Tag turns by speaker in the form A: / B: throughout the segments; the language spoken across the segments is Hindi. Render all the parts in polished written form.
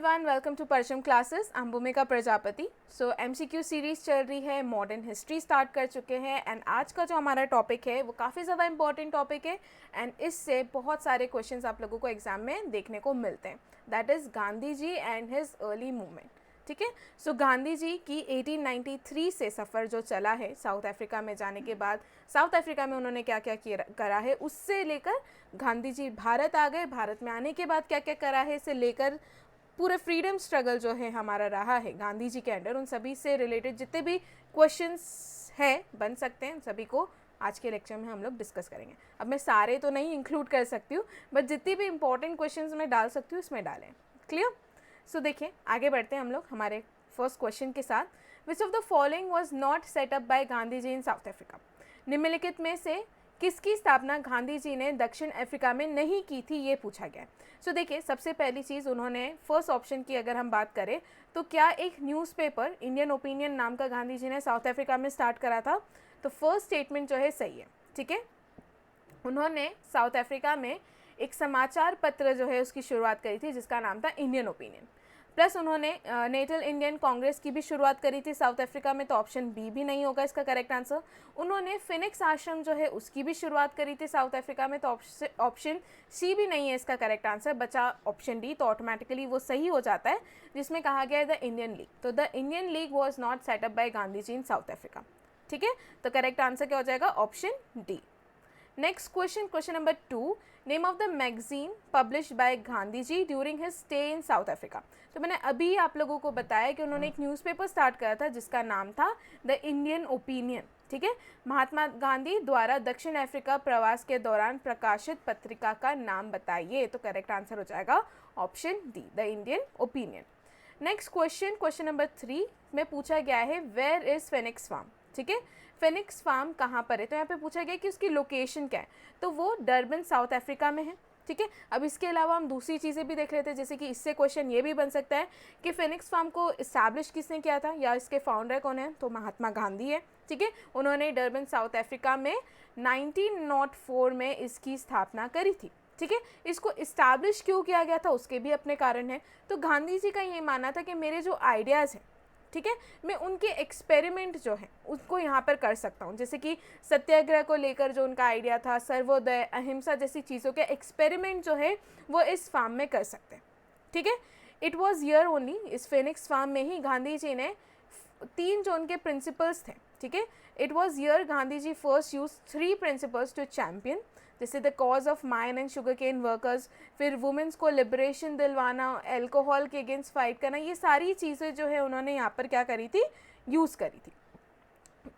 A: everyone, welcome to परचम क्लासेस। आई एम भूमिका प्रजापति। सो MCQ सीरीज़ चल रही है, मॉडर्न हिस्ट्री स्टार्ट कर चुके हैं एंड आज का जो हमारा टॉपिक है वो काफ़ी ज़्यादा इंपॉर्टेंट टॉपिक है एंड इससे बहुत सारे क्वेश्चंस आप लोगों को एग्जाम में देखने को मिलते हैं। That is Gandhi ji and his early movement. ठीक है, सो गांधी जी की 1893 से सफ़र जो चला है साउथ अफ्रीका में जाने के बाद, साउथ अफ्रीका में उन्होंने क्या क्या करा है, उससे लेकर गांधी जी भारत आ गए, भारत में आने के बाद क्या क्या करा है, इससे लेकर पूरे फ्रीडम स्ट्रगल जो है हमारा रहा है गांधी जी के अंडर, उन सभी से रिलेटेड जितने भी क्वेश्चंस हैं बन सकते हैं, सभी को आज के लेक्चर में हम लोग डिस्कस करेंगे। अब मैं सारे तो नहीं इंक्लूड कर सकती हूँ, बट जितनी भी इंपॉर्टेंट क्वेश्चंस मैं डाल सकती हूँ इसमें डालें। क्लियर? सो देखिए, आगे बढ़ते हैं हम लोग हमारे फर्स्ट क्वेश्चन के साथ। Which of the following was not set up by Gandhi ji in South Africa? निम्नलिखित में से किसकी स्थापना गांधी जी ने दक्षिण अफ्रीका में नहीं की थी, ये पूछा गया। सो देखिए, सबसे पहली चीज़ उन्होंने फर्स्ट ऑप्शन की अगर हम बात करें तो क्या एक न्यूज़पेपर इंडियन ओपिनियन नाम का गांधी जी ने साउथ अफ्रीका में स्टार्ट करा था? तो फर्स्ट स्टेटमेंट जो है सही है। ठीक है, उन्होंने साउथ अफ्रीका में एक समाचार पत्र जो है उसकी शुरुआत करी थी जिसका नाम था इंडियन ओपिनियन। प्लस उन्होंने नेशनल इंडियन कांग्रेस की भी शुरुआत करी थी साउथ अफ्रीका में, तो ऑप्शन बी भी नहीं होगा इसका करेक्ट आंसर। उन्होंने फिनिक्स आश्रम जो है उसकी भी शुरुआत करी थी साउथ अफ्रीका में, तो ऑप्शन सी भी नहीं है इसका करेक्ट आंसर। बचा ऑप्शन डी, तो ऑटोमेटिकली वो सही हो जाता है जिसमें कहा गया है द इंडियन लीग। तो the Indian league was not set up by Gandhi ji in South Africa. ठीक है, तो करेक्ट आंसर क्या हो जाएगा? Option D. Next question, question number 2, name of the magazine published by Gandhi ji during his stay in South Africa. तो मैंने अभी आप लोगों को बताया कि उन्होंने एक न्यूज़पेपर स्टार्ट करा था जिसका नाम था द इंडियन ओपिनियन। ठीक है, महात्मा गांधी द्वारा दक्षिण अफ्रीका प्रवास के दौरान प्रकाशित पत्रिका का नाम बताइए। तो करेक्ट आंसर हो जाएगा option D, the Indian opinion. Next question, question number 3 में पूछा गया है वेयर इज फेनिक्स फार्म। ठीक है, फेनिक्स फार्म कहाँ पर है? तो यहाँ पे पूछा गया कि उसकी लोकेशन क्या है, तो वो डरबन साउथ अफ्रीका में है। ठीक है, अब इसके अलावा हम दूसरी चीज़ें भी देख लेते हैं, जैसे कि इससे क्वेश्चन ये भी बन सकता है कि फेनिक्स फार्म को इस्टेब्लिश किसने किया था या इसके फाउंडर कौन है? तो महात्मा गांधी है। ठीक है, उन्होंने डरबन साउथ अफ्रीका में 1904 में इसकी स्थापना करी थी। ठीक है, इसको इस्टेब्लिश क्यों किया गया था उसके भी अपने कारण हैं। तो गांधी जी का ये मानना था कि मेरे जो आइडियाज़ हैं, ठीक है, मैं उनके एक्सपेरिमेंट जो है उसको यहाँ पर कर सकता हूँ। जैसे कि सत्याग्रह को लेकर जो उनका आइडिया था, सर्वोदय, अहिंसा जैसी चीज़ों के एक्सपेरिमेंट जो है वो इस फार्म में कर सकते हैं। ठीक है, इट वॉज ईयर ओनली, इस फेनिक्स फार्म में ही गांधी जी ने 3 जो उनके प्रिंसिपल्स थे, ठीक है, it was year Gandhi ji first use 3 principles to champion, जैसे the cause of mine and sugar cane workers, फिर वुमेंस को लिबरेशन दिलवाना, एल्कोहल के अगेंस्ट फाइट करना, ये सारी चीज़ें जो है उन्होंने यहाँ पर क्या करी थी? यूज़ करी थी।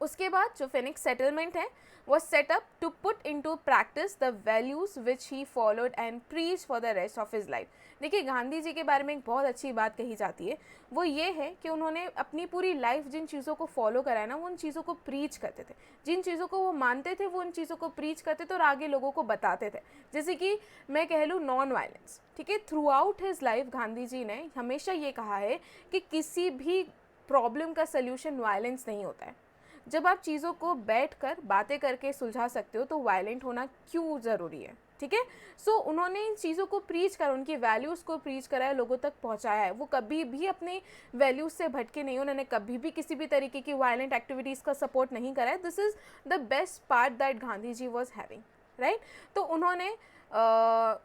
A: उसके बाद जो फेनिक्स सेटलमेंट है वो set up to put into practice the values which he followed and preach for the rest of his life. देखिए, गांधी जी के बारे में एक बहुत अच्छी बात कही जाती है, वो ये है कि उन्होंने अपनी पूरी लाइफ जिन चीज़ों को फॉलो करा है ना, वो उन चीज़ों को प्रीच करते थे, जिन चीज़ों को वो मानते थे वो उन चीज़ों को प्रीच करते थे और आगे लोगों को बताते थे। जैसे कि मैं कह लूँ नॉन वायलेंस। ठीक है, throughout his life Gandhi ji ने हमेशा ये कहा है कि किसी भी प्रॉब्लम का सल्यूशन वायलेंस नहीं होता है। जब आप चीज़ों को बैठकर बातें करके सुलझा सकते हो तो वायलेंट होना क्यों ज़रूरी है? ठीक है, सो उन्होंने इन चीज़ों को प्रीच करा, उनकी वैल्यूज़ को प्रीच करा है, लोगों तक पहुंचाया है। वो कभी भी अपने वैल्यूज़ से भटके नहीं, उन्होंने कभी भी किसी भी तरीके की वायलेंट एक्टिविटीज़ का सपोर्ट नहीं करा है। This is the best part that Gandhi ji was having, right. तो उन्होंने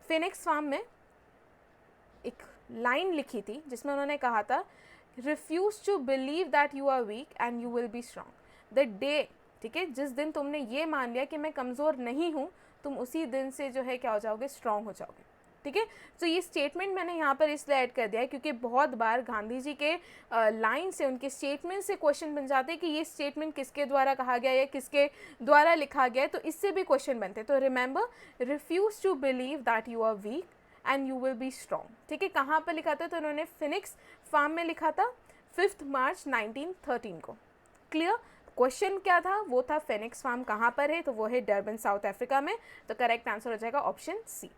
A: फिनिक्स फार्म में एक लाइन लिखी थी जिसमें उन्होंने कहा था, refuse to believe that you are weak and you will be strong. The day, ठीक है, जिस दिन तुमने ये मान लिया कि मैं कमज़ोर नहीं हूँ, तुम उसी दिन से जो है क्या हो जाओगे? स्ट्रांग हो जाओगे। ठीक है, तो ये स्टेटमेंट मैंने यहाँ पर इसलिए ऐड कर दिया है क्योंकि बहुत बार गांधी जी के लाइन से, उनके स्टेटमेंट से क्वेश्चन बन जाते हैं कि ये स्टेटमेंट किसके द्वारा कहा गया या किसके द्वारा लिखा गया है, तो इससे भी क्वेश्चन बनते हैं। तो remember, refuse to believe that you are weak and you will be strong. ठीक है, कहाँ पर लिखा था? तो उन्होंने फिनिक्स फार्म में लिखा था 5 मार्च 1913 को। क्लियर? क्वेश्चन क्या था? वो था फेनिक्स फार्म कहाँ पर है, तो वो है डरबन साउथ अफ्रीका में। तो करेक्ट आंसर हो जाएगा option C.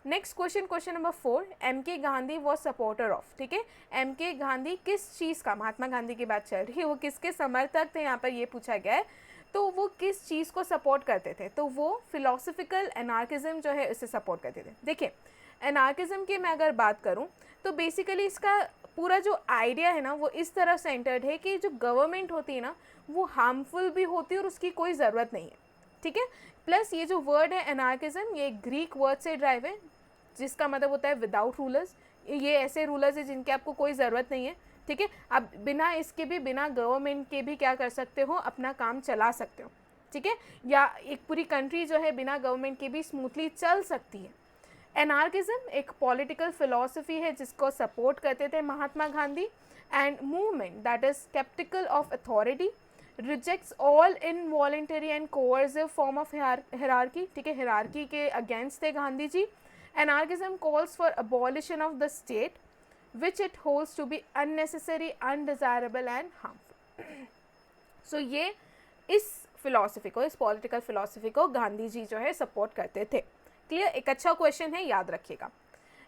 A: Next question, question number 4, M.K. Gandhi was supporter of. ठीक है, M.K. गांधी किस चीज़ का, महात्मा गांधी की बात चल रही है, वो किसके समर्थक थे यहाँ पर ये पूछा गया है। तो वो किस चीज़ को सपोर्ट करते थे, तो वो फिलोसफिकल एनार्किज्म जो है इसे सपोर्ट करते थे। देखिए एनार्किज्म की मैं अगर बात करूं तो बेसिकली इसका पूरा जो आइडिया है ना वो इस तरह सेंटर्ड है कि जो गवर्नमेंट होती है ना वो हार्मफुल भी होती है और उसकी कोई ज़रूरत नहीं है, ठीक है। प्लस ये जो वर्ड है एनार्किज्म ये ग्रीक वर्ड से ड्राइव है जिसका मतलब होता है विदाउट रूलर्स। ये ऐसे रूलर्स है जिनकी आपको कोई ज़रूरत नहीं है, ठीक है। आप बिना इसके भी, बिना गवर्नमेंट के भी क्या कर सकते हो, अपना काम चला सकते हो, ठीक है। या एक पूरी कंट्री जो है बिना गवर्नमेंट के भी स्मूथली चल सकती है। एनार्किज्म एक पॉलिटिकल फिलॉसफी है जिसको सपोर्ट करते थे Mahatma Gandhi, and movement that is sceptical of authority, rejects all involuntary and coercive form of hierarchy, ठीक है, हिरार्की के अगेंस्ट थे Gandhi ji. Anarchism calls for abolition of the state which it holds to be unnecessary, undesirable and harmful. So ये इस फिलॉसफी को, इस पॉलिटिकल फिलॉसफी को गांधी जी जो है सपोर्ट करते थे। क्लियर, एक अच्छा क्वेश्चन है, याद रखिएगा।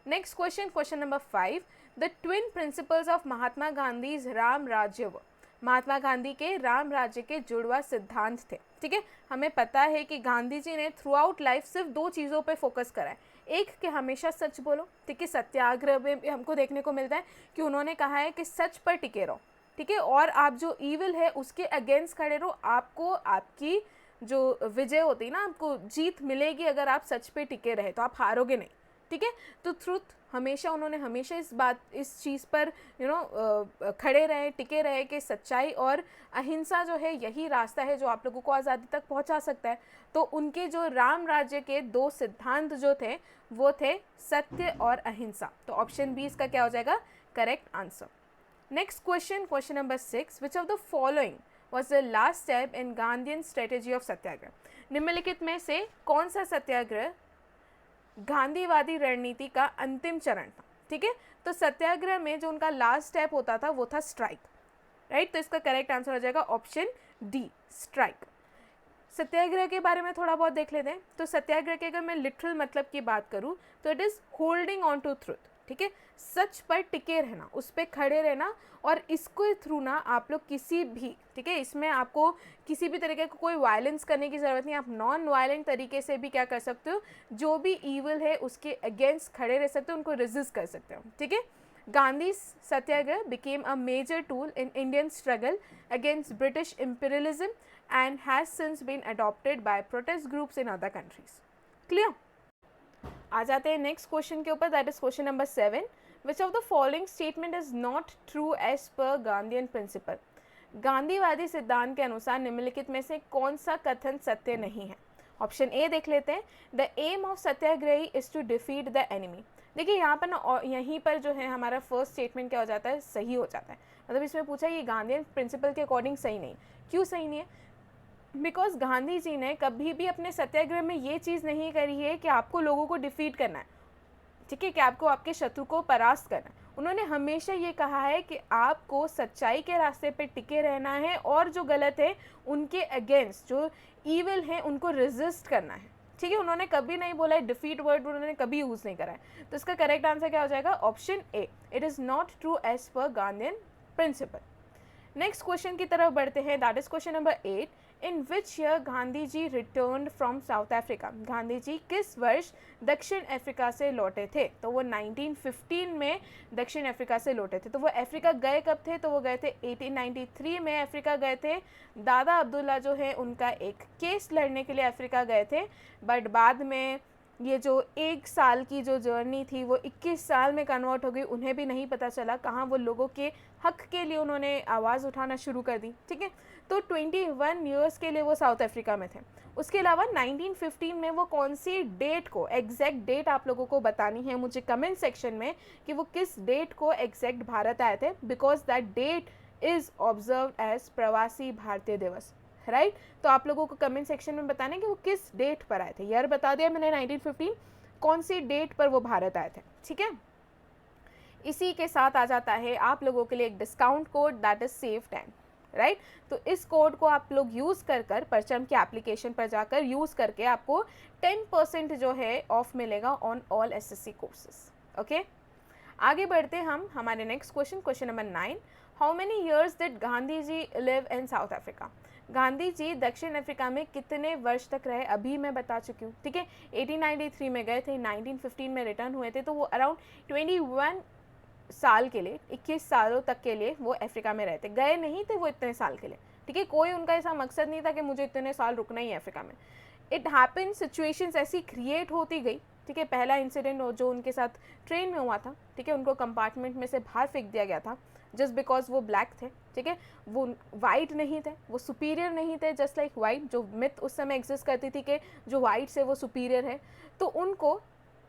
A: Next question, question number 5, the twin principles of Mahatma Gandhi Ram Rajya व, महात्मा गांधी के राम राज्य के जुड़वा सिद्धांत थे, ठीक है। हमें पता है कि गांधी जी ने थ्रू आउट लाइफ सिर्फ 2 चीज़ों पे फोकस करा है, एक कि हमेशा सच बोलो, ठीक है। सत्याग्रह में भी हमको देखने को मिलता है कि उन्होंने कहा है कि सच पर टिके रहो, ठीक है, और आप जो ईविल है उसके अगेंस्ट खड़े रहो, आपको आपकी जो विजय होती है ना, आपको जीत मिलेगी अगर आप सच पे टिके रहे, तो आप हारोगे नहीं, ठीक है। तो ट्रुथ हमेशा, उन्होंने हमेशा इस चीज़ पर खड़े रहे, टिके रहे कि सच्चाई और अहिंसा जो है यही रास्ता है जो आप लोगों को आज़ादी तक पहुंचा सकता है। तो उनके जो राम राज्य के 2 सिद्धांत जो थे वो थे सत्य और अहिंसा। तो ऑप्शन बी इसका क्या हो जाएगा, correct answer. Next question, question number 6, which of the following was the last step in Gandhian strategy of सत्याग्रह। निम्नलिखित में से कौन सा सत्याग्रह गांधीवादी रणनीति का अंतिम चरण था, ठीक है। तो सत्याग्रह में जो उनका लास्ट स्टेप होता था वो था स्ट्राइक, राइट। तो इसका करेक्ट आंसर हो जाएगा ऑप्शन डी, स्ट्राइक। सत्याग्रह के बारे में थोड़ा बहुत देख लेते हैं। तो सत्याग्रह के अगर मैं लिटरल मतलब की बात करूँ तो it is holding on to truth, ठीक है, सच पर टिके रहना, उस पर खड़े रहना, और इसके थ्रू ना आप लोग किसी भी, ठीक है, इसमें आपको किसी भी तरीके का कोई वायलेंस करने की ज़रूरत नहीं, आप नॉन वायलेंट तरीके से भी क्या कर सकते हो, जो भी ईविल है उसके अगेंस्ट खड़े रह सकते हो, उनको रेजिस्ट कर सकते हो, ठीक है। गांधी सत्याग्रह became a major tool in Indian struggle against British imperialism and has since been adopted by protest groups in other countries. Clear? आ जाते हैं नेक्स्ट क्वेश्चन के ऊपर, that is question number 7, which of the following statement is not true as per Gandhian principle. गांधीवादी सिद्धांत के अनुसार निम्नलिखित में से कौन सा कथन सत्य नहीं है। ऑप्शन ए देख लेते हैं, the aim of satyagrahi is to defeat the enemy. देखिए यहाँ पर ना, यहीं पर जो है हमारा फर्स्ट स्टेटमेंट क्या हो जाता है, सही हो जाता है। मतलब इसमें पूछा ये गांधीयन प्रिंसिपल के अकॉर्डिंग सही नहीं। क्यों सही नहीं है? बिकॉज गांधी जी ने कभी भी अपने सत्याग्रह में ये चीज़ नहीं करी है कि आपको लोगों को डिफीट करना है, ठीक है, कि आपको आपके शत्रु को परास्त करना है। उन्होंने हमेशा ये कहा है कि आपको सच्चाई के रास्ते पे टिके रहना है और जो गलत है उनके अगेंस्ट, जो ईविल है उनको रेजिस्ट करना है, ठीक है। उन्होंने कभी नहीं बोला है डिफीट वर्ड, उन्होंने कभी यूज़ नहीं करा है। तो इसका करेक्ट आंसर क्या हो जाएगा, option A, it is not true as per Gandhian principle. Next question की तरफ बढ़ते हैं, that is question number 8, in which year Gandhi ji return from South Africa. Gandhi ji किस वर्ष दक्षिण अफ्रीका से लौटे थे? तो वो 1915 में दक्षिण अफ्रीका से लौटे थे। तो वो अफ्रीका गए कब थे? तो वो गए थे 1893 में अफ्रीका गए थे। दादा अब्दुल्ला जो है उनका एक केस लड़ने के लिए अफ्रीका गए थे, बट बाद में ये जो 1 साल की जो जर्नी थी वो 21 साल में कन्वर्ट हो गई। उन्हें भी नहीं पता चला कहाँ वो लोगों के हक के लिए उन्होंने आवाज़ उठाना शुरू कर दी, ठीक है। तो 21 ईयर्स के लिए वो साउथ अफ्रीका में थे। उसके अलावा 1915 में वो कौन सी डेट को, एग्जैक्ट डेट आप लोगों को बतानी है मुझे कमेंट सेक्शन में कि वो किस डेट को एग्जैक्ट भारत आए थे, because that date is observe as Pravasi Bharatiya दिवस, राइट। तो आप लोगों को कमेंट सेक्शन में बताना है कि वो किस डेट पर आए थे। ईयर बता दिया मैंने 1915, कौन सी डेट पर वो भारत आए थे, ठीक है। इसी के साथ आ जाता है आप लोगों के लिए एक discount code, that is save 10, right. तो इस कोड को आप लोग यूज़ कर परचम के एप्लीकेशन पर जाकर यूज़ करके आपको 10% जो है ऑफ मिलेगा on all SSC courses, okay. आगे बढ़ते हम हमारे next question, question number 9, how many years did Gandhi ji live in South Africa. Gandhi ji दक्षिण अफ्रीका में कितने वर्ष तक रहे, अभी मैं बता चुकी हूँ, ठीक है। 1893 में गए थे, 1915 में रिटर्न हुए थे, तो वो अराउंड 21 साल के लिए, 21 सालों तक के लिए वो अफ्रीका में रहते, गए नहीं थे वो इतने साल के लिए, ठीक है। कोई उनका ऐसा मकसद नहीं था कि मुझे इतने साल रुकना ही है अफ्रीका में। इट हैपन, सिचुएशंस ऐसी क्रिएट होती गई, ठीक है। पहला इंसिडेंट जो उनके साथ ट्रेन में हुआ था, ठीक है, उनको कंपार्टमेंट में से बाहर फेंक दिया गया था जस्ट बिकॉज वो ब्लैक थे, ठीक है। वो वाइट नहीं थे, वो सुपीरियर नहीं थे, जस्ट लाइक वाइट, जो मिथ उस समय एग्जिस्ट करती थी कि जो वाइट से वो सुपीरियर है। तो उनको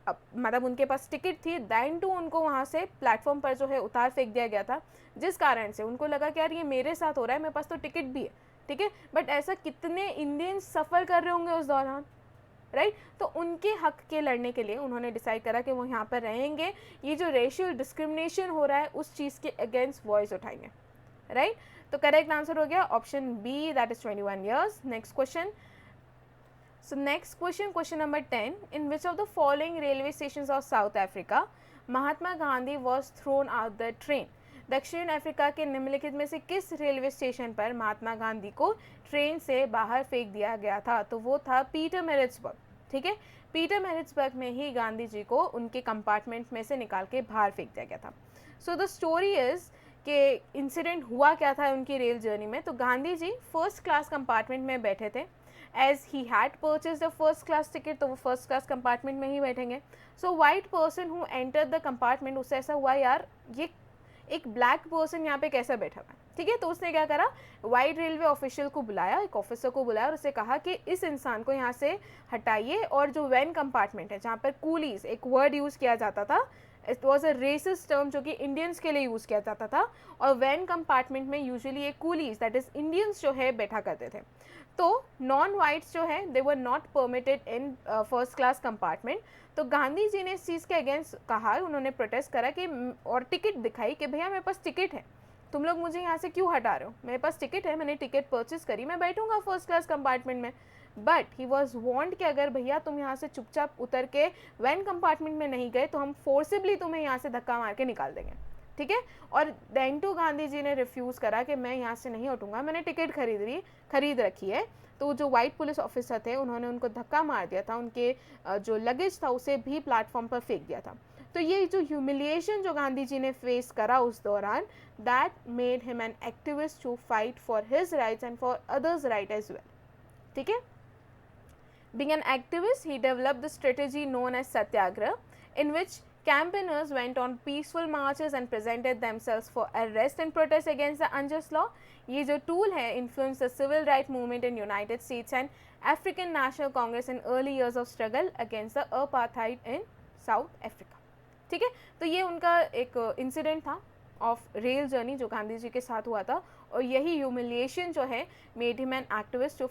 A: मतलब उनके पास टिकट थी, दैन टू उनको वहाँ से प्लेटफॉर्म पर जो है उतार फेंक दिया गया था, जिस कारण से उनको लगा कि यार ये मेरे साथ हो रहा है, मेरे पास तो टिकट भी है, ठीक है। बट ऐसा कितने इंडियंस सफ़र कर रहे होंगे उस दौरान, राइट। तो उनके हक के लड़ने के लिए उन्होंने डिसाइड करा कि वो यहाँ पर रहेंगे, ये जो रेशियल डिस्क्रिमिनेशन हो रहा है उस चीज़ के अगेंस्ट वॉइस उठाएंगे, राइट। तो करेक्ट आंसर हो गया option B, that is 21 years. Next question, so next question number 10, in which of the following railway stations of South Africa Mahatma Gandhi was thrown out the train? दक्षिण अफ्रीका के निम्नलिखित में से किस रेलवे स्टेशन पर महात्मा गांधी को ट्रेन से बाहर फेंक दिया गया था? तो वो था पीटरमैरिट्सबर्ग, ठीक है। पीटरमैरिट्सबर्ग में ही गांधी जी को उनके कंपार्टमेंट में से निकाल के बाहर फेंक दिया गया था। सो द स्टोरी इज कि इंसिडेंट हुआ क्या था उनकी रेल जर्नी में। तो Gandhi ji first class compartment में बैठे थे, as he had purchase the first class ticket, तो वो फर्स्ट क्लास कंपार्टमेंट में ही बैठेंगे। So white person who enter the compartment, उससे ऐसा हुआ यार ये एक ब्लैक पर्सन यहाँ पे कैसे बैठा हुआ है, ठीक है। तो उसने क्या करा, वाइट रेलवे ऑफिशियल को बुलाया, एक ऑफिसर को बुलाया और उसे कहा कि इस इंसान को यहाँ से हटाइए, और जो वैन कंपार्टमेंट है जहाँ पर कूलीज एक वर्ड यूज़ किया जाता था, it was a resist term जो कि इंडियंस के लिए यूज़ किया जाता था, और वैन कंपार्टमेंट में यूजुअली एक कूलीज दैट इज इंडियंस जो है बैठा करते थे। तो नॉन वाइट्स जो है they were not permitted in first class compartment. तो गांधी जी ने इस चीज़ के अगेंस्ट कहा, उन्होंने प्रोटेस्ट करा कि और टिकट दिखाई कि भैया मेरे पास टिकट है, तुम लोग मुझे यहाँ से क्यों हटा रहे हो, मेरे पास टिकट है, मैंने टिकट परचेज करी, मैं बैठूंगा फर्स्ट क्लास कंपार्टमेंट में। बट ही वॉज वॉन्ट कि अगर भैया तुम यहाँ से चुपचाप उतर के वैन कंपार्टमेंट में नहीं गए तो हम फोर्सिबली तुम्हें यहाँ से धक्का मार के निकाल देंगे, ठीक है। और देन टू गांधी जी ने रिफ्यूज़ करा कि मैं यहाँ से नहीं उठूंगा, मैंने टिकट खरीद रखी है। तो जो वाइट पुलिस ऑफिसर थे उन्होंने उनको धक्का मार दिया था, उनके जो लगेज था उसे भी प्लेटफॉर्म पर फेंक दिया था। तो ये जो ह्यूमिलिएशन जो गांधी जी ने फेस करा उस दौरान, that made him an activist to fight for his rights and for others right as well, ठीक है। Being an activist, he developed the strategy known as Satyagraha, in which campaigners went on peaceful marches and presented themselves for arrest and protest against the unjust law. ये जो tool है influenced the civil rights movement in United States and African National Congress in early years of struggle against the apartheid in South Africa. ठीक है, तो ये उनका एक इंसिडेंट था ऑफ रेल जर्नी जो गांधी जी के साथ हुआ था, और यही ह्यूमिलिएशन जो है made him an activist to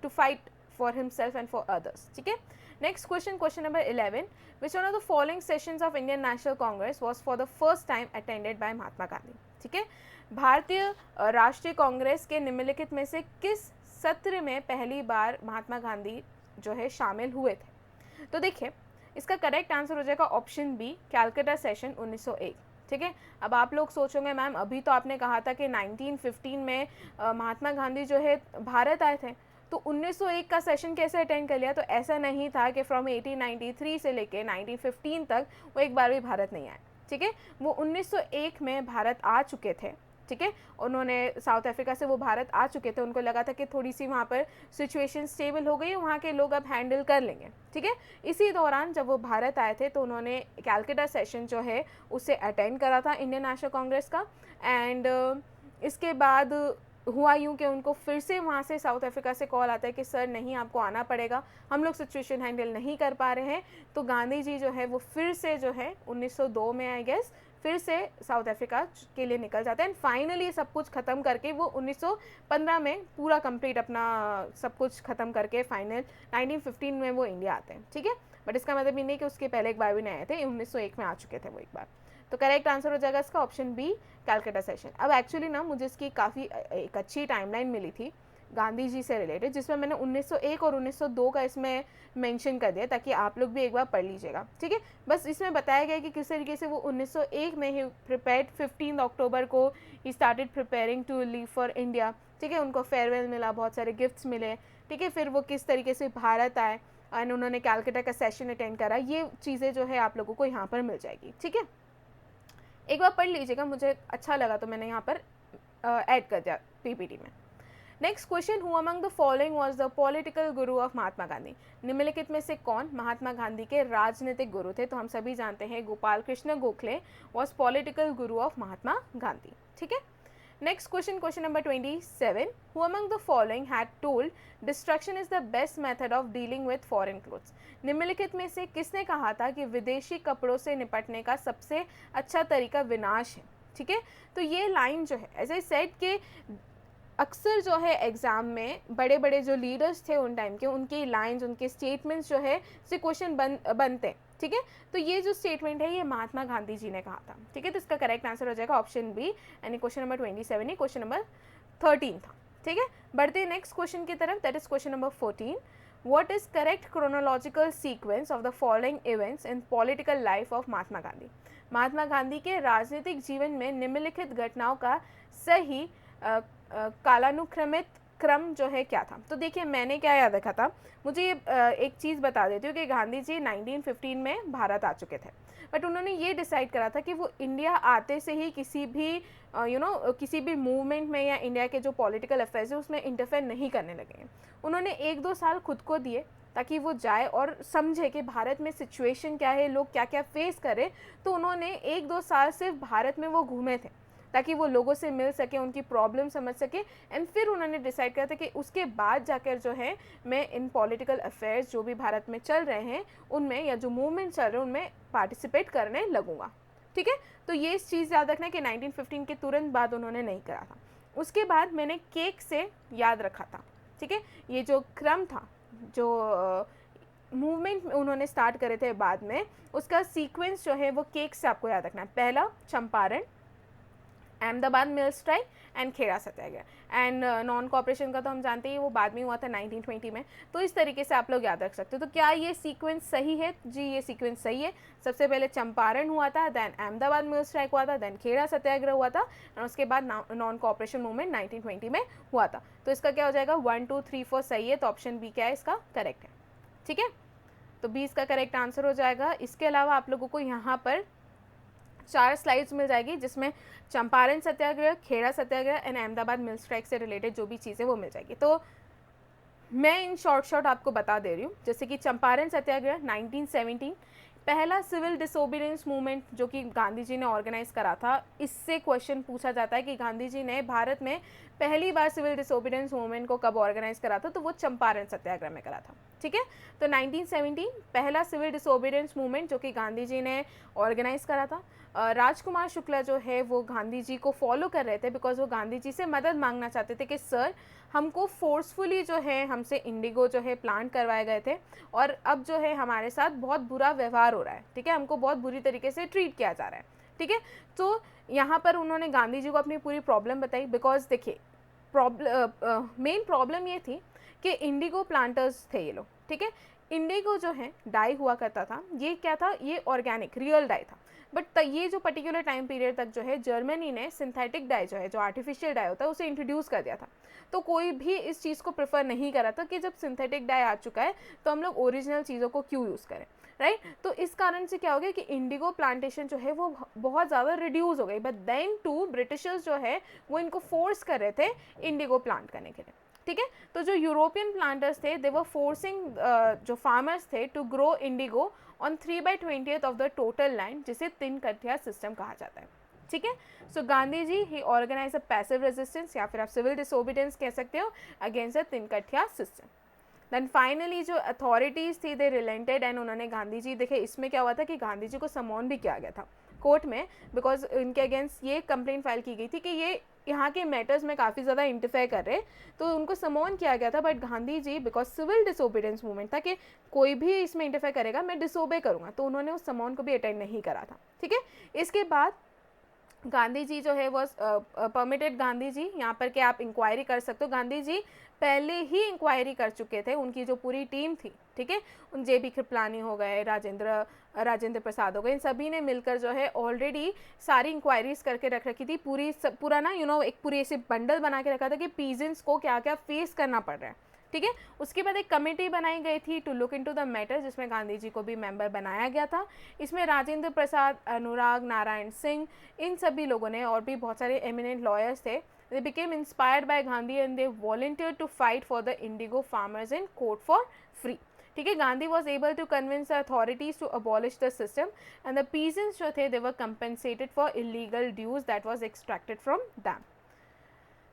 A: fight for himself and for others, ठीक है। Next question, question number 11, which one of the following sessions of Indian National Congress was for the first time attended by Mahatma Gandhi, ठीक है। भारतीय राष्ट्रीय कांग्रेस के निम्नलिखित में से किस सत्र में पहली बार महात्मा गांधी जो है शामिल हुए थे? तो देखिए इसका करेक्ट आंसर हो जाएगा ऑप्शन बी, कैलकाटा सेशन 1901, ठीक है। अब आप लोग सोचोगे मैम अभी तो आपने कहा था कि 1915 में महात्मा गांधी जो है भारत आए थे, तो 1901 का सेशन कैसे अटेंड कर लिया? तो ऐसा नहीं था कि फ्रॉम 1893 से लेके 1915 तक वो एक बार भी भारत नहीं आए, ठीक है। वो 1901 में भारत आ चुके थे, ठीक है। उन्होंने साउथ अफ्रीका से वो भारत आ चुके थे, उनको लगा था कि थोड़ी सी वहाँ पर सिचुएशन स्टेबल हो गई, वहाँ के लोग अब हैंडल कर लेंगे, ठीक है। इसी दौरान जब वो भारत आए थे तो उन्होंने कैलकाटा सेशन जो है उसे अटेंड करा था इंडियन नेशनल कांग्रेस का। एंड इसके बाद हुआ यूँ कि उनको फिर से वहाँ से साउथ अफ्रीका से कॉल आता है कि सर नहीं आपको आना पड़ेगा, हम लोग सिचुएशन हैंडल नहीं कर पा रहे हैं। तो गांधी जी जो है वो फिर से जो है 1902 में आई गेस फिर से साउथ अफ्रीका के लिए निकल जाते हैं, एंड फाइनली सब कुछ ख़त्म करके वो 1915 में पूरा कंप्लीट अपना सब कुछ ख़त्म करके फाइनल 1915 में वो इंडिया आते हैं, ठीक है। बट इसका मतलब ये नहीं कि उसके पहले एक बार भी नहीं आए थे, 1901 में आ चुके थे वो एक बार। तो करेक्ट आंसर हो जाएगा इसका ऑप्शन बी, कैलकाटा सेशन। अब एक्चुअली ना मुझे इसकी काफ़ी एक अच्छी टाइमलाइन मिली थी गांधी जी से रिलेटेड, जिसमें मैंने 1901 और 1902 का इसमें मेंशन कर दिया ताकि आप लोग भी एक बार पढ़ लीजिएगा, ठीक है। बस इसमें बताया गया कि किस तरीके से वो 1901 में ही प्रिपेयर्ड 15 अक्टूबर को ही started preparing to leave for India, ठीक है, उनको फेयरवेल मिला, बहुत सारे गिफ्ट्स मिले, ठीक है, फिर वो किस तरीके से भारत आए एंड उन्होंने कैलकाटा का सेशन अटेंड करा, ये चीज़ें जो है आप लोगों को यहाँ पर मिल जाएगी, ठीक है। एक बार पढ़ लीजिएगा, मुझे अच्छा लगा तो मैंने यहाँ पर ऐड कर दिया पीपीटी में। Next question, who among the following was the political Guru of Mahatma Gandhi? निम्नलिखित में से कौन महात्मा गांधी के राजनीतिक गुरु थे? तो हम सभी जानते हैं Gopal Krishna Gokhale was political Guru of Mahatma Gandhi, ठीक है। Next question, question number 27, who among the following had told destruction is the best method of dealing with foreign clothes? निम्नलिखित में से किसने कहा था कि विदेशी कपड़ों से निपटने का सबसे अच्छा तरीका विनाश है, ठीक है। तो ये लाइन जो है, एज आई सेड कि अक्सर जो है एग्ज़ाम में बड़े बड़े जो लीडर्स थे उन टाइम के, उनकी लाइंस, उनके स्टेटमेंट्स जो है से क्वेश्चन बनते हैं, ठीक है। तो ये जो स्टेटमेंट है ये महात्मा गांधी जी ने कहा था, ठीक है। तो इसका करेक्ट आंसर हो जाएगा ऑप्शन बी, यानी क्वेश्चन नंबर 27 ही क्वेश्चन नंबर 13 था, ठीक है। बढ़ते हैं नेक्स्ट क्वेश्चन की तरफ, that is question number 14, what is correct chronological sequence of the following events in political life of Mahatma Gandhi? Mahatma Gandhi के राजनीतिक जीवन में निम्नलिखित घटनाओं का सही कालानुक्रमित क्रम जो है क्या था? तो देखिए मैंने क्या याद रखा था, मुझे ये एक चीज़ बता देती हूँ कि गांधी जी 1915 में भारत आ चुके थे, बट उन्होंने ये डिसाइड करा था कि वो इंडिया आते से ही किसी भी किसी भी मूवमेंट में या इंडिया के जो पॉलिटिकल अफेयर्स है उसमें इंटरफेयर नहीं करने लगे। उन्होंने 1-2 साल खुद को दिए ताकि वो जाए और समझे कि भारत में सिचुएशन क्या है, लोग क्या क्या फेस करें। तो उन्होंने 1-2 साल सिर्फ भारत में वो घूमे थे ताकि वो लोगों से मिल सके, उनकी प्रॉब्लम समझ सके, एंड फिर उन्होंने डिसाइड किया था कि उसके बाद जाकर जो है मैं इन पॉलिटिकल अफेयर्स जो भी भारत में चल रहे हैं उनमें, या जो मूवमेंट चल रहे हैं उनमें पार्टिसिपेट करने लगूंगा, ठीक है। तो ये इस चीज़ याद रखना कि 1915 के तुरंत बाद उन्होंने नहीं करा था। उसके बाद मैंने केक से याद रखा था, ठीक है। ये जो क्रम था, जो मूवमेंट उन्होंने स्टार्ट करे थे बाद में, उसका सीक्वेंस जो है वो केक से आपको याद रखना है। पहला Champaran, Ahmedabad mill strike and Kheda Satyagraha, and non cooperation का तो हम जानते हैं वो बाद में हुआ था 1920 में। तो इस तरीके से आप लोग याद रख सकते हो। तो क्या ये सीक्वेंस सही है? जी ये सीक्वेंस सही है। सबसे पहले चंपारण हुआ था, देन अहमदाबाद मिल स्ट्राइक हुआ था, देन खेड़ा सत्याग्रह हुआ था, और उसके बाद नॉन कॉपरेशन मूवमेंट 1920 में हुआ था। तो इसका क्या हो जाएगा? 1 2 3 4 सही है, तो ऑप्शन बी क्या है इसका करेक्ट है, ठीक है। तो बी इसका करेक्ट आंसर हो जाएगा। इसके अलावा आप लोगों को यहाँ पर 4 स्लाइड्स मिल जाएगी जिसमें चंपारण सत्याग्रह, Kheda Satyagraha and Ahmedabad mill strike से रिलेटेड जो भी चीज़ें वो मिल जाएगी। तो मैं इन शॉर्ट आपको बता दे रही हूँ। जैसे कि चंपारण सत्याग्रह 1917, पहला सिविल डिसोबीडियंस मूवमेंट जो कि गांधी जी ने ऑर्गेनाइज करा था। इससे क्वेश्चन पूछा जाता है कि गांधी जी ने भारत में पहली बार सिविल डिसोबीडियंस मूवमेंट को कब ऑर्गेनाइज करा था, तो वो चंपारण सत्याग्रह में करा था, ठीक है। तो 1917 पहला सिविल डिसोबीडियंस मूवमेंट जो कि गांधी जी ने ऑर्गेनाइज करा था। राजकुमार शुक्ला जो है वो गांधी जी को फॉलो कर रहे थे बिकॉज वो गांधी जी से मदद मांगना चाहते थे कि सर हमको फोर्सफुली जो है हमसे इंडिगो जो है प्लांट करवाए गए थे और अब जो है हमारे साथ बहुत बुरा व्यवहार हो रहा है, ठीक है, हमको बहुत बुरी तरीके से ट्रीट किया जा रहा है, ठीक है। तो यहाँ पर उन्होंने गांधी जी को अपनी पूरी प्रॉब्लम बताई। बिकॉज देखिए मेन प्रॉब्लम ये थी कि इंडिगो प्लांटर्स थे ये लोग, ठीक है। इंडिगो जो है डाई हुआ करता था, ये क्या था, ये ऑर्गेनिक रियल डाई था। बट ये जो पर्टिकुलर टाइम पीरियड तक जो है जर्मनी ने सिंथेटिक डाई जो है, जो आर्टिफिशियल डाई होता है, उसे इंट्रोड्यूस कर दिया था। तो कोई भी इस चीज़ को प्रेफर नहीं करा था कि जब सिंथेटिक डाई आ चुका है तो हम लोग ओरिजिनल चीज़ों को क्यों यूज़ करें, राइट। तो इस कारण से क्या हो गया कि इंडिगो प्लांटेशन जो है वो बहुत ज़्यादा रिड्यूस हो गई। बट देन टू ब्रिटिशर्स जो है वो इनको फोर्स कर रहे थे इंडिगो प्लांट करने के लिए, ठीक है। तो जो यूरोपियन प्लांटर्स थे दे वर फोर्सिंग जो फार्मर्स थे to grow indigo on 3/20 of the total land, जिसे 3 कठिया सिस्टम कहा जाता है, ठीक है। सो गांधी जी ही ऑर्गेनाइज अ पैसिव रेजिस्टेंस या फिर आप सिविल डिसोबीडियंस कह सकते हो against the 3 kathia system. Then finally जो अथॉरिटीज़ थी दे रिलेंटेड एंड उन्होंने गांधी जी, देखिए इसमें क्या हुआ था कि गांधी जी को समॉन भी किया गया था कोर्ट में बिकॉज इनके अगेंस्ट ये कंप्लेंट फाइल की गई थी कि ये यहाँ के मैटर्स में काफ़ी ज़्यादा इंटरफेयर कर रहे, तो उनको समॉन किया गया था। But Gandhi ji because civil disobedience movement था कि कोई भी इसमें इंटरफेयर करेगा मैं डिसोबे करूँगा, तो उन्होंने उस समॉन को भी अटेंड नहीं करा था, ठीक है। इसके बाद गांधी जी जो है वो परमिटेड गांधी जी, यहाँ पर के आप इंक्वायरी कर सकते हो। गांधी जी पहले ही इंक्वायरी कर चुके थे, उनकी जो पूरी टीम थी, ठीक है, उन JB कृपलानी हो गए, राजेंद्र प्रसाद हो गए, इन सभी ने मिलकर जो है ऑलरेडी सारी इंक्वायरीज करके रख रखी थी। पूरा ना एक पूरी ऐसे बंडल बना के रखा था कि पीजेंट्स को क्या क्या फेस करना पड़ रहा है, ठीक है। उसके बाद एक कमेटी बनाई गई थी to look into the matter, जिसमें गांधी जी को भी मेंबर बनाया गया था। इसमें राजेंद्र प्रसाद, अनुराग नारायण सिंह, इन सभी लोगों ने, और भी बहुत सारे एमिनेंट लॉयर्स थे, they became inspired by Gandhi and they volunteered to fight for the indigo farmers in court for free, ठीक है। Gandhi was able to convince the authorities to abolish the system and the peasants जो थे they were compensated for illegal dues that was extracted from them।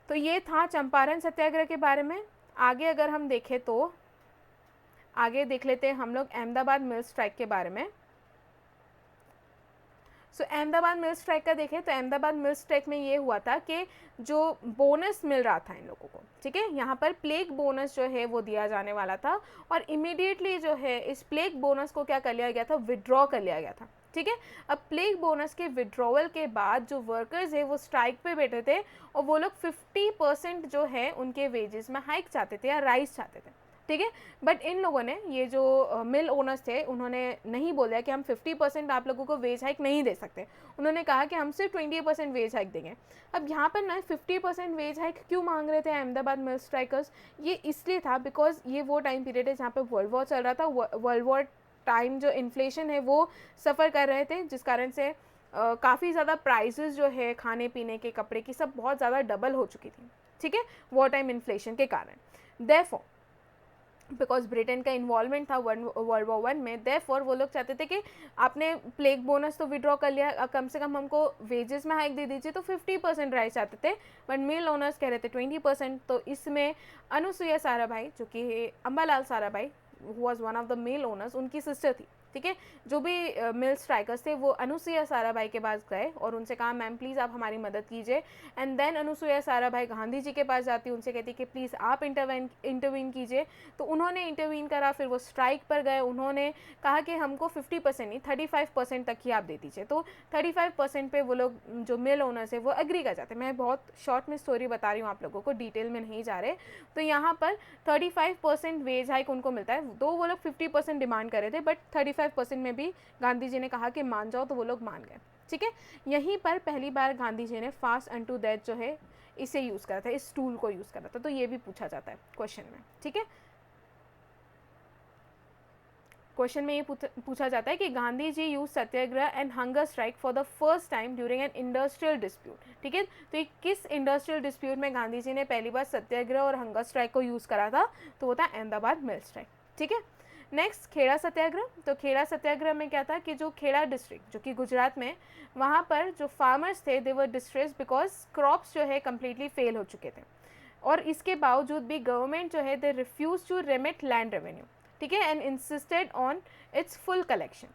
A: तो ये था चंपारण सत्याग्रह के बारे में। आगे अगर हम देखें तो आगे देख लेते हैं हम लोग अहमदाबाद मिल स्ट्राइक के बारे में। अहमदाबाद मिल स्ट्राइक का देखें तो अहमदाबाद मिल स्ट्राइक में ये हुआ था कि जो बोनस मिल रहा था इन लोगों को, ठीक है, यहाँ पर प्लेग बोनस जो है वो दिया जाने वाला था, और इमीडिएटली जो है इस प्लेग बोनस को क्या कर लिया गया था, विड्रॉ कर लिया गया था, ठीक है। अब प्लेग बोनस के विड्रॉवल के बाद जो वर्कर्स है वो स्ट्राइक पे बैठे थे, और वो लोग 50% जो है उनके वेजेस में हाइक चाहते थे या राइज चाहते थे, ठीक है। बट इन लोगों ने, ये जो मिल ओनर्स थे, उन्होंने नहीं बोला कि हम 50% आप लोगों को वेज हाइक नहीं दे सकते। उन्होंने कहा कि हम सिर्फ 20% वेज हाइक देंगे। अब यहाँ पर ना 50% वेज हाइक क्यों मांग रहे थे अहमदाबाद मिल स्ट्राइकर्स, ये इसलिए था बिकॉज ये वो टाइम पीरियड है जहाँ पे वर्ल्ड वॉर चल रहा था। वर्ल्ड वॉर टाइम जो इन्फ्लेशन है वो सफ़र कर रहे थे, जिस कारण से काफ़ी ज़्यादा प्राइसेस जो है खाने पीने के, कपड़े की, सब बहुत ज़्यादा डबल हो चुकी थी, ठीक है, वॉर टाइम इन्फ्लेशन के कारण। देयरफॉर बिकॉज ब्रिटेन का इन्वॉल्वमेंट था वर्ल्ड वॉर 1 में, देयरफॉर वो लोग चाहते थे कि आपने प्लेग बोनस तो विड्रॉ कर लिया, कम से कम हमको वेजेस में हाइक दे दीजिए, तो 50% राइस चाहते थे, बट मिल ओनर्स कह रहे थे 20%। तो इसमें अनुसुईया साराभाई, जो कि Ambalal Sarabhai was one of the mill owners, उनकी सिस्टर थी, ठीक है। जो भी मिल स्ट्राइकर्स थे वो अनुसुईया साराभाई के पास गए और उनसे कहा मैम प्लीज़ आप हमारी मदद कीजिए। एंड देन अनुसुईया साराभाई गांधी जी के पास जाती, उनसे कहती कि प्लीज़ आप इंटरवीन कीजिए। तो उन्होंने इंटरवीन करा, फिर वो स्ट्राइक पर गए, उन्होंने कहा कि हमको 50% नहीं 35% तक ही आप दे दीजिए। तो 35% पे वो लोग जो मिल ओनर्स है वो एग्री कर जाते। मैं बहुत शॉर्ट में स्टोरी बता रही हूँ आप लोगों को, डिटेल में नहीं जा रहे। तो यहाँ पर 35% वेज हाइक उनको मिलता है, दो वो लोग 50% डिमांड कर रहे थे, बट 35% में भी गांधी जी ने कहा कि मान जाओ, तो वो लोग मान गए, ठीक है। यहीं पर पहली बार गांधी जी ने फास्ट अनटू डेथ जो है इसे यूज़ करा था, इस टूल को यूज़ करा था। तो ये भी पूछा जाता है क्वेश्चन में, ठीक है। क्वेश्चन में ये पूछा जाता है कि Gandhi ji use satyagraha and hunger strike for the first time during an industrial dispute, ठीक है। तो ये किस इंडस्ट्रियल डिस्प्यूट में गांधी जी ने पहली बार सत्याग्रह और हंगर स्ट्राइक को यूज़ करा था, तो वो था अहमदाबाद मिल स्ट्राइक, ठीक है। नेक्स्ट खेड़ा सत्याग्रह। तो खेड़ा सत्याग्रह में क्या था कि जो खेड़ा डिस्ट्रिक्ट जो कि गुजरात में, वहाँ पर जो फार्मर्स थे they were distress because crops जो है कम्प्लीटली फेल हो चुके थे, और इसके बावजूद भी गवर्नमेंट जो है they refuse to remit land revenue, ठीक है, and insisted on its full collection.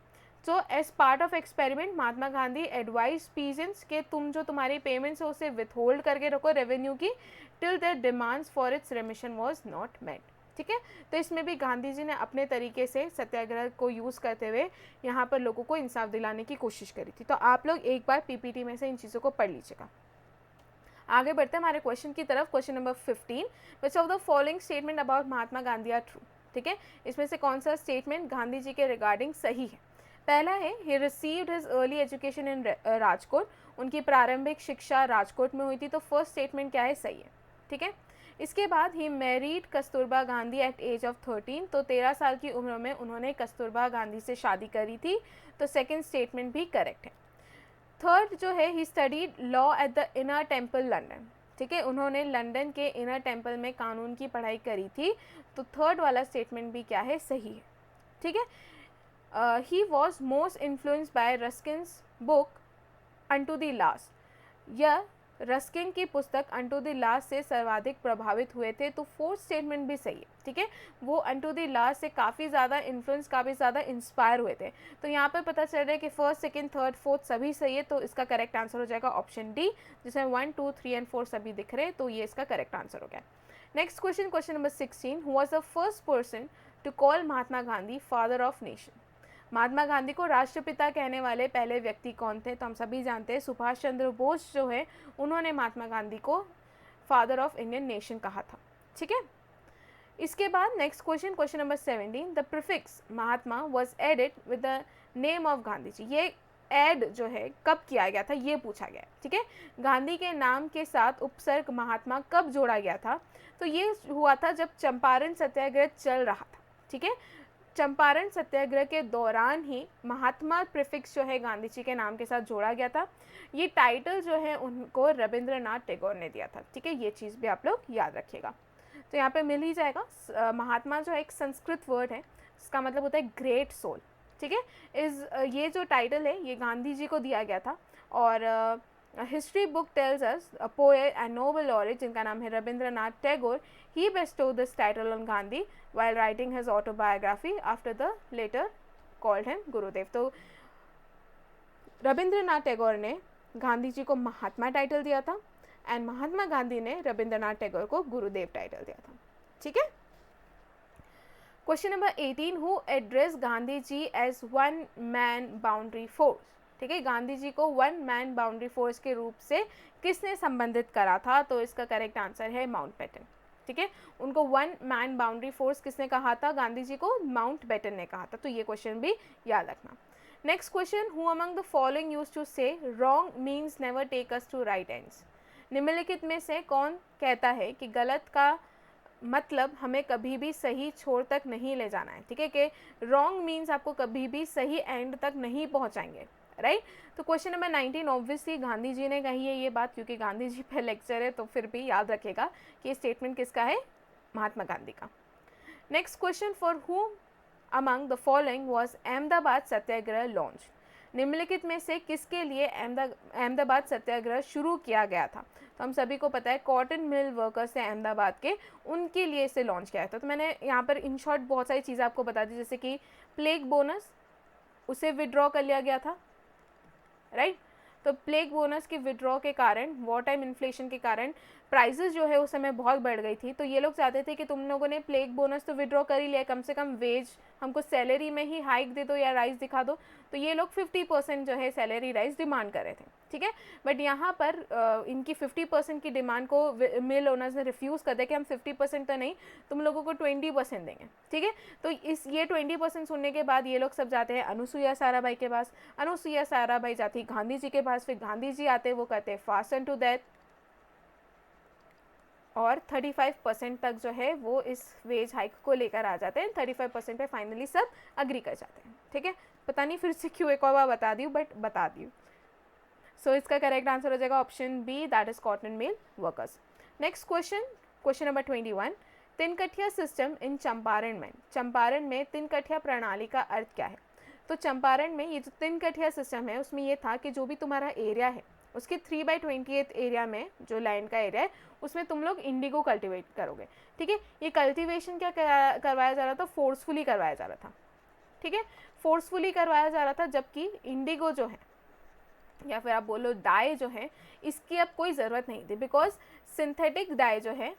A: So as part of experiment Mahatma Gandhi advise peasants के तुम जो तुम्हारी पेमेंट्स है उसे विथहोल्ड करके रखो रेवेन्यू की, till their demands for its remission was not met, ठीक है। तो इसमें भी गांधी जी ने अपने तरीके से सत्याग्रह को यूज़ करते हुए यहाँ पर लोगों को इंसाफ दिलाने की कोशिश करी थी। तो आप लोग एक बार पीपीटी में से इन चीज़ों को पढ़ लीजिएगा। आगे बढ़ते हैं हमारे क्वेश्चन की तरफ। Question number 15, which of the following statement about Mahatma Gandhi are true, ठीक है। इसमें से कौन सा स्टेटमेंट गांधी जी के रिगार्डिंग सही है। पहला है he received his early education in Rajkot, उनकी प्रारंभिक शिक्षा राजकोट में हुई थी। तो फर्स्ट स्टेटमेंट क्या है, सही है, ठीक है। इसके बाद ही married Kasturba Gandhi at age of 13, तो 13 साल की उम्र में उन्होंने कस्तूरबा गांधी से शादी करी थी। तो सेकेंड स्टेटमेंट भी करेक्ट है। थर्ड जो है he studied law at the inner temple London, ठीक है, उन्होंने लंदन के इनर टेम्पल में कानून की पढ़ाई करी थी। तो थर्ड वाला स्टेटमेंट भी क्या है, सही है, ठीक है। He was most influenced by Ruskin's book unto the last, या रस्किन की पुस्तक अनटू द लास्ट से सर्वाधिक प्रभावित हुए थे। तो फोर्थ स्टेटमेंट भी सही है, ठीक है, वो अनटू द लास्ट से काफ़ी ज़्यादा इन्फ्लुएंस, काफ़ी ज़्यादा इंस्पायर हुए थे। तो यहाँ पे पता चल रहा है कि फर्स्ट, सेकंड, थर्ड, फोर्थ सभी सही है। तो इसका करेक्ट आंसर हो जाएगा ऑप्शन डी, जिसमें 1, 2, 3 एंड 4 सभी दिख रहे हैं। तो ये इसका करेक्ट आंसर हो गया। Next question, question number 16, who was the first person to call Mahatma Gandhi father of nation. Mahatma Gandhi को राष्ट्रपिता कहने वाले पहले व्यक्ति कौन थे? तो हम सभी जानते हैं सुभाष चंद्र बोस जो है उन्होंने महात्मा गांधी को फादर ऑफ इंडियन नेशन कहा था। ठीक है, इसके बाद next question, question number 17, the prefix Mahatma was added with the name of Gandhi ji. ये ऐड जो है कब किया गया था ये पूछा गया है। ठीक है, गांधी के नाम के साथ उपसर्ग महात्मा कब जोड़ा गया था? तो ये हुआ था जब चंपारण सत्याग्रह चल रहा था। ठीक है, चंपारण सत्याग्रह के दौरान ही महात्मा प्रीफिक्स जो है गांधी जी के नाम के साथ जोड़ा गया था। ये टाइटल जो है उनको रविंद्रनाथ टैगोर ने दिया था। ठीक है, ये चीज़ भी आप लोग याद रखिएगा। तो यहाँ पे मिल ही जाएगा। महात्मा जो है एक संस्कृत वर्ड है, इसका मतलब होता है ग्रेट सोल। ठीक है, ये जो टाइटल है ये गांधी जी को दिया गया था। और history book tells us a poet and Nobel laureate जिनका नाम है रविंद्रनाथ टैगोर, ही bestowed this title on Gandhi while writing his autobiography after the later called him गुरुदेव। तो रविंद्रनाथ टैगोर ने गांधी जी को महात्मा टाइटल दिया था एंड महात्मा गांधी ने रविंद्रनाथ टैगोर को गुरुदेव टाइटल दिया था। ठीक है, question number 18, who address Gandhi ji as one man boundary force? ठीक है, गांधी जी को वन मैन बाउंड्री फोर्स के रूप से किसने संबंधित करा था? तो इसका करेक्ट आंसर है माउंटबेटन। ठीक है, उनको वन मैन बाउंड्री फोर्स किसने कहा था? गांधी जी को माउंटबेटन ने कहा था। तो ये क्वेश्चन भी याद रखना। Next question, who among the following used to say wrong means never take us to right ends? निम्नलिखित में से कौन कहता है कि गलत का मतलब हमें कभी भी सही छोर तक नहीं ले जाना है? ठीक है, कि रॉन्ग मीन्स आपको कभी भी सही एंड तक नहीं पहुंचाएंगे, राइट? तो question number 19, obviously Gandhi ji ने कही है ये बात, क्योंकि गांधी जी पे लेक्चर है, तो फिर भी याद रखेगा कि ये स्टेटमेंट किसका है? महात्मा गांधी का। नेक्स्ट क्वेश्चन, फॉर हुम among the following was Ahmedabad Satyagraha launch? निम्नलिखित में से किसके लिए अहमदाबाद सत्याग्रह शुरू किया गया था? तो हम सभी को पता है कॉटन मिल वर्कर्स है अहमदाबाद के, उनके लिए इसे लॉन्च किया था। तो मैंने यहाँ पर इन शॉर्ट बहुत सारी चीज़ें आपको बता दी, जैसे कि प्लेग बोनस उसे विड्रॉ कर लिया गया था, राइट? तो प्लेग बोनस के विड्रॉ के कारण, वॉर टाइम इन्फ्लेशन के कारण प्राइसेस जो है उस समय बहुत बढ़ गई थी। तो ये लोग चाहते थे कि तुम लोगों ने प्लेग बोनस तो विड्रॉ कर ही लिया, कम से कम वेज हमको सैलरी में ही हाइक दे दो या राइज दिखा दो। तो ये लोग 50% जो है सैलरी राइज डिमांड कर रहे थे। ठीक है, बट यहाँ पर इनकी 50% की डिमांड को मिल ओनर्स ने रिफ्यूज़ कर दिया कि हम 50% तो नहीं, तुम लोगों को 20% देंगे। ठीक है, तो ये 20% सुनने के बाद ये लोग सब जाते हैं अनुसुईया साराभाई के पास, अनुसुईया साराभाई जाती है गांधी जी के पास, फिर गांधी जी आते, वो कहते हैं फास्ट टू दैट, और 35% तक जो है वो इस वेज हाइक को लेकर आ जाते हैं। 35% पे फाइनली सब अग्री कर जाते हैं। ठीक है, पता नहीं फिर से क्यों एक और बार बता दी, बट बता दी। सो इसका करेक्ट आंसर हो जाएगा option B, that is cotton mill workers. Next question, question number 21, Tinkathia system in Champaran में? चंपारण में तिनकठिया प्रणाली का अर्थ क्या है? तो चंपारण में ये जो तिनकठिया सिस्टम है उसमें ये था कि जो भी तुम्हारा एरिया है उसके 3/28 एरिया में, जो लैंड का एरिया है, उसमें तुम लोग इंडिगो कल्टीवेट करोगे। ठीक है, ये कल्टीवेशन क्या करवाया जा रहा था? फोर्सफुली करवाया जा रहा था। ठीक है, फोर्सफुली करवाया जा रहा था, जबकि इंडिगो जो है या फिर आप बोलो डाई जो है, इसकी अब कोई ज़रूरत नहीं थी, बिकॉज सिंथेटिक डाई जो है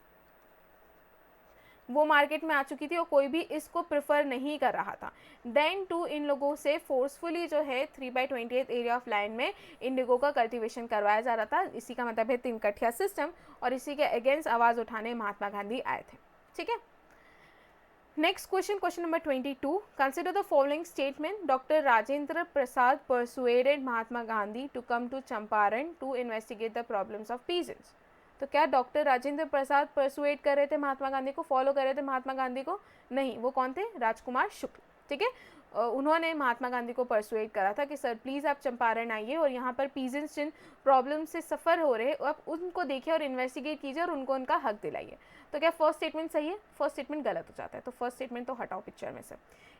A: वो मार्केट में आ चुकी थी और कोई भी इसको प्रेफर नहीं कर रहा था। देन टू इन लोगों से फोर्सफुली जो है 3/28 एरिया ऑफ लैंड में इंडिगो का कल्टीवेशन करवाया जा रहा था। इसी का मतलब है तिनकठिया सिस्टम, और इसी के अगेंस्ट आवाज़ उठाने महात्मा गांधी आए थे। ठीक है, next question, question number 22, consider the following statement, doctor Rajendra Prasad persuaded Mahatma Gandhi to come to Champaran to investigate the problems of peasants? तो क्या डॉक्टर राजेंद्र प्रसाद परसुएड कर रहे थे महात्मा गांधी को, फॉलो कर रहे थे महात्मा गांधी को? नहीं, वो कौन थे? राजकुमार शुक्ल। ठीक है, उन्होंने महात्मा गांधी को परसुएड करा था कि सर प्लीज़ आप चंपारण आइए और यहाँ पर पीजेंट्स जिन प्रॉब्लम से सफ़र हो रहे हैं आप उनको देखिए और इन्वेस्टिगेट कीजिए और उनको उनका हक दिलाइए। तो क्या फर्स्ट स्टेटमेंट सही है? फर्स्ट स्टेटमेंट गलत हो जाता है, तो फर्स्ट स्टेटमेंट तो हटाओ पिक्चर में से।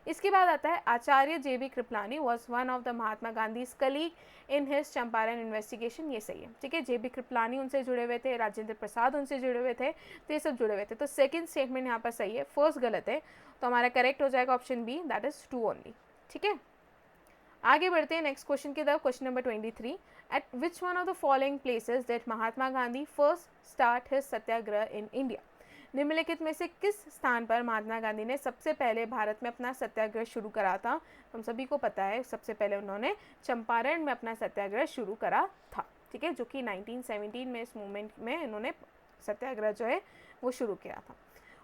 A: इसके बाद आता है आचार्य JB Kripalani was one of the Mahatma Gandhi colleague in his Champaran investigation. ये सही है। ठीक है, JB कृपलानी उनसे जुड़े हुए थे, राजेंद्र प्रसाद उनसे जुड़े हुए थे, तो ये सब जुड़े हुए थे। तो सेकंड स्टेटमेंट यहाँ पर सही है, फर्स्ट गलत है, तो हमारा करेक्ट हो जाएगा option B, that is 2 only. ठीक है, आगे बढ़ते हैं नेक्स्ट क्वेश्चन की तरफ। Question number 23, at which one of the following places that Mahatma Gandhi first start his satyagraha in India? निम्नलिखित में से किस स्थान पर महात्मा गांधी ने सबसे पहले भारत में अपना सत्याग्रह शुरू करा था? हम सभी को पता है सबसे पहले उन्होंने चंपारण में अपना सत्याग्रह शुरू करा था, ठीक है, जो कि 1917 में इस मूवमेंट में इन्होंने सत्याग्रह जो है वो शुरू किया था।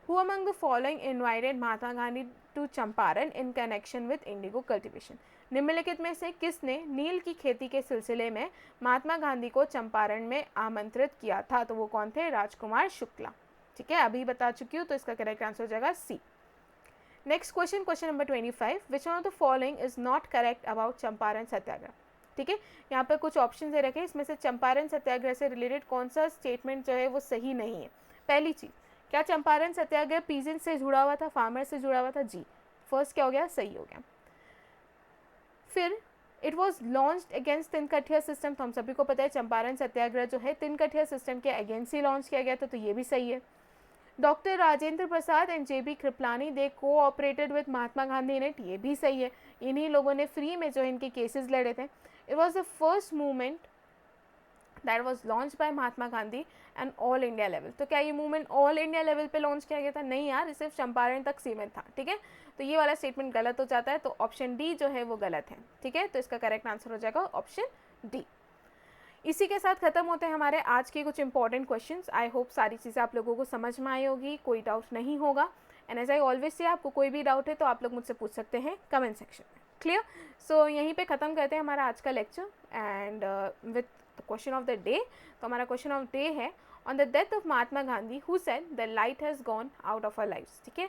A: Who among the following invited Mahatma Gandhi to Champaran in connection with indigo cultivation? निम्नलिखित में से किसने नील की खेती के सिलसिले में महात्मा गांधी को चंपारण में आमंत्रित किया था? तो वो कौन थे? राजकुमार शुक्ला, ठीक है, अभी बता चुकी हूँ, तो इसका करेक्ट आंसर हो जाएगा C. Next question, question number 25, which one of the following is not correct about Champaran satyagraha? ठीक है, यहाँ पर कुछ ऑप्शन दे रखे हैं, इसमें से चंपारण सत्याग्रह से रिलेटेड कौन सा स्टेटमेंट जो है वो सही नहीं है? पहली चीज, क्या चंपारण सत्याग्रह पीजेंट से जुड़ा हुआ था, फार्मर से जुड़ा हुआ था? जी, फर्स्ट क्या हो गया? सही हो गया। फिर it was launched against Tinkathia system, तो हम सभी को पता है चंपारण सत्याग्रह जो है तिनकठिया सिस्टम के अगेंस्ट ही लॉन्च किया गया था, तो ये भी सही है। Doctor Rajendra Prasad and J B Kripalani they cooperated with Mahatma Gandhi in it, ये भी सही है, इन्हीं लोगों ने फ्री में जो इनके केसेस लड़े थे। It was the first movement that was launch by Mahatma Gandhi and all India level, तो क्या ये मूवमेंट ऑल इंडिया लेवल पे लॉन्च किया गया था? नहीं यार, सिर्फ चंपारण तक सीमित था, ठीक है, तो ये वाला स्टेटमेंट गलत हो जाता है, तो ऑप्शन डी जो है वो गलत है, ठीक है, तो इसका करेक्ट आंसर हो जाएगा ऑप्शन डी। इसी के साथ खत्म होते हैं हमारे आज के कुछ इंपॉर्टेंट क्वेश्चंस। आई होप सारी चीज़ें आप लोगों को समझ में आई होगी, कोई डाउट नहीं होगा, and as I always say आपको कोई भी डाउट है तो आप लोग मुझसे पूछ सकते हैं कमेंट सेक्शन में। क्लियर? सो यहीं पे ख़त्म करते हैं हमारा आज का lecture and with question of the day. तो हमारा क्वेश्चन ऑफ डे है, on the death of Mahatma Gandhi who said the light has gone out of our lives, ठीक है,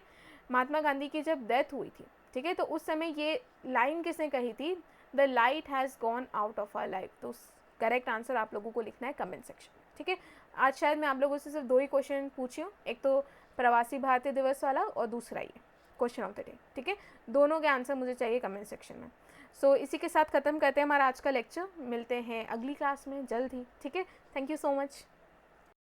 A: महात्मा गांधी की जब डेथ हुई थी, ठीक है, तो उस समय ये लाइन किसने कही थी? The light has gone out of our life. तो करेक्ट आंसर आप लोगों को लिखना है कमेंट सेक्शन में, ठीक है। आज शायद मैं आप लोगों से सिर्फ 2 ही क्वेश्चन पूछी हूँ, एक तो प्रवासी भारतीय दिवस वाला और दूसरा ये क्वेश्चन ऑफ द डे, ठीक है, दोनों के आंसर मुझे चाहिए कमेंट सेक्शन में। सो इसी के साथ ख़त्म करते हैं हमारा आज का लेक्चर, मिलते हैं अगली क्लास में जल्द ही, ठीक है। Thank you so much.